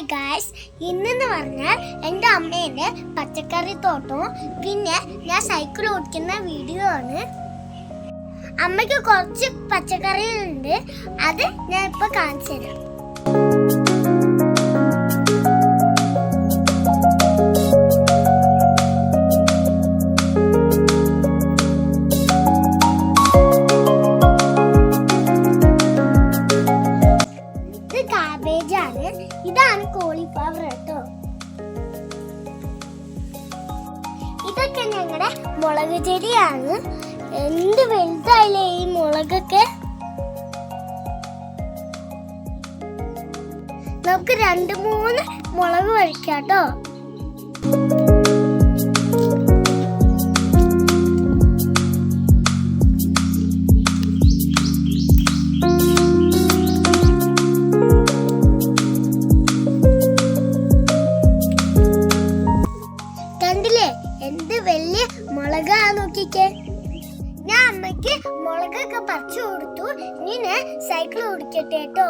Hi guys, ഇന്നെന്ന് പറഞ്ഞാൽ എൻ്റെ അമ്മേൻ്റെ പച്ചക്കറി തോട്ടവും പിന്നെ ഞാൻ സൈക്കിൾ ഓടിക്കുന്ന വീഡിയോ ആണ്. അമ്മയ്ക്ക് കുറച്ച് പച്ചക്കറികളുണ്ട്, അത് ഞാൻ ഇപ്പോൾ കാണിച്ചു തരാം. കാബേജാണ്, ഇതാണ് കോളിഫ്ലവർ കേട്ടോ. ഇതൊക്കെ ഞങ്ങളുടെ മുളക് ചെടിയാണ്. എന്ത് വലുതായില്ലേ ഈ മുളകൊക്കെ. നമുക്ക് 2-3 മുളക് കഴിക്കാട്ടോ. കണ്ടില്ലേ എന്ത് വലിയ മുളകാ നോക്കിക്കേ. ഞാൻ അമ്മയ്ക്ക് മുളകൊക്കെ പറിച്ചു കൊടുത്തു. ഇനി ഞാൻ സൈക്കിൾ ഓടിക്കട്ടെ കേട്ടോ.